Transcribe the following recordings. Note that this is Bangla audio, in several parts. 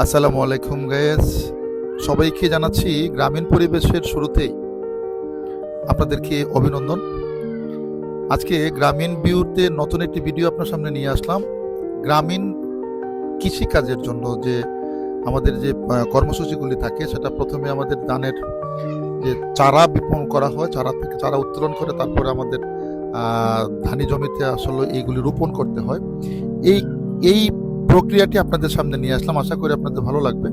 আসসালামু আলাইকুম গাইস, সবাইকে জানাচ্ছি গ্রামীণ পরিবেশের শুরুতেই আপনাদেরকে অভিনন্দন। আজকে গ্রামীণ ভিউতে নতুন একটি ভিডিও আপনার সামনে নিয়ে আসলাম। গ্রামীণ কৃষিকাজের জন্য যে আমাদের যে কর্মসূচিগুলি থাকে, সেটা প্রথমে আমাদের ধানের যে চারা বিপণন করা হয়, চারা থেকে চারা উত্তোলন করে তারপরে আমাদের ধানি জমিতে আসলে এইগুলি রোপণ করতে হয়। এই এই প্রক্রিয়াটি আপনাদের সামনে নিয়ে আসলাম, আশা করি আপনাদের ভালো লাগবে।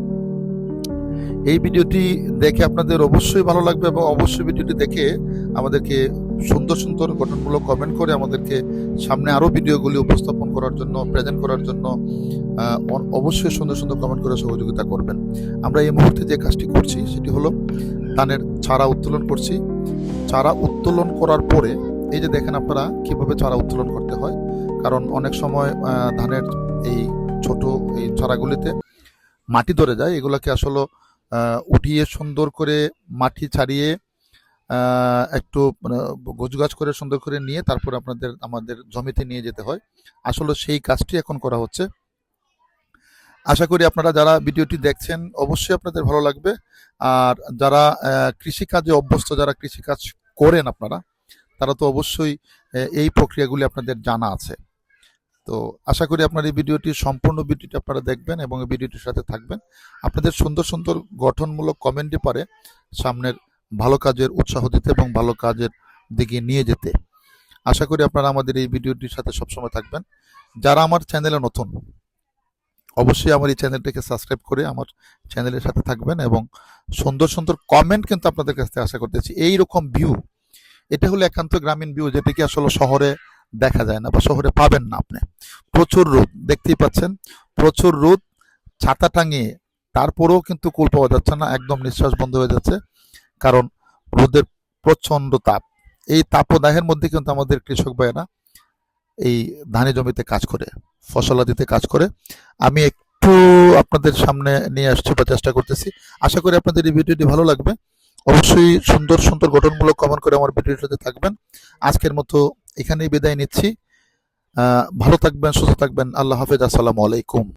এই ভিডিওটি দেখে আপনাদের অবশ্যই ভালো লাগবে এবং অবশ্যই ভিডিওটি দেখে আমাদেরকে সুন্দর সুন্দর গঠনমূলক কমেন্ট করে আমাদেরকে সামনে আরও ভিডিওগুলি উপস্থাপন করার জন্য, প্রেজেন্ট করার জন্য অবশ্যই সুন্দর সুন্দর কমেন্ট করে সহযোগিতা করবেন। আমরা এই মুহূর্তে যে কাজটি করছি সেটি হলো ধানের চারা উত্তোলন করছি। চারা উত্তোলন করার পরে এই যে দেখেন আপনারা কিভাবে চারা উত্তোলন করতে হয়, কারণ অনেক সময় ধানের এই ছোট এই চারাগুলিতে মাটি ধরে যায়। এগুলোকে আসলে উঠিয়ে সুন্দর করে মাটি ছাড়িয়ে একটু গোছগাছ করে সুন্দর করে নিয়ে তারপর আমাদের জমিতে নিয়ে যেতে হয়। আসলে সেই কাজটি এখন করা হচ্ছে। আশা করি আপনারা যারা ভিডিওটি দেখছেন অবশ্যই আপনাদের ভালো লাগবে। আর যারা কৃষিকাজে অভ্যস্ত, যারা কৃষিকাজ করেন আপনারা, তারা তো অবশ্যই এই প্রক্রিয়াগুলি আপনাদের জানা আছে। তো আশা করি আপনার এই ভিডিওটি সম্পূর্ণ ভিডিওটি আপনারা দেখবেন এবং এই ভিডিওটির সাথে থাকবেন। আপনাদের সুন্দর সুন্দর গঠনমূলক কমেন্টই পারে সামনের ভালো কাজের উৎসাহ দিতে এবং ভালো কাজের দিকে নিয়ে যেতে। আশা করি আপনারা আমাদের এই ভিডিওটির সাথে সবসময় থাকবেন। যারা আমার চ্যানেলে নতুন, অবশ্যই আমার এই চ্যানেলটিকে সাবস্ক্রাইব করে আমার চ্যানেলের সাথে থাকবেন এবং সুন্দর সুন্দর কমেন্ট কিন্তু আপনাদের কাছ থেকে আশা করতেছি। এইরকম ভিউ, এটা হলো একান্ত গ্রামীণ ভিউ, যেটা কি আসলে শহরে দেখা যায় না বা শহরে পাবেন না আপনি। প্রচুর রোদ, দেখতেই পাচ্ছেন, প্রচুর রোদ, ছাতা টাঙিয়ে তারপরেও কিন্তু কুল পাওয়া যাচ্ছে না, একদম নিঃশ্বাস বন্ধ হয়ে যাচ্ছে, কারণ রোদের প্রচন্ড তাপ। এই তাপদাহের মধ্যে কিন্তু আমাদের কৃষক ভাইয়েরা এই ধানি জমিতে কাজ করে, ফসলাদিতে কাজ করে। আমি একটু আপনাদের সামনে নিয়ে আসছি বা চেষ্টা করতেছি। আশা করি আপনাদের এই ভিডিওটি ভালো লাগবে। অবশ্যই সুন্দর সুন্দর গঠনমূলক কমেন্ট করে আমার ভিডিওর সাথে থাকবেন। আজকের মতো এখানেই বিদায় নিচ্ছি। ভালো থাকবেন, সুস্থ থাকবেন। আল্লাহ হাফেজ। আসসালামু আলাইকুম।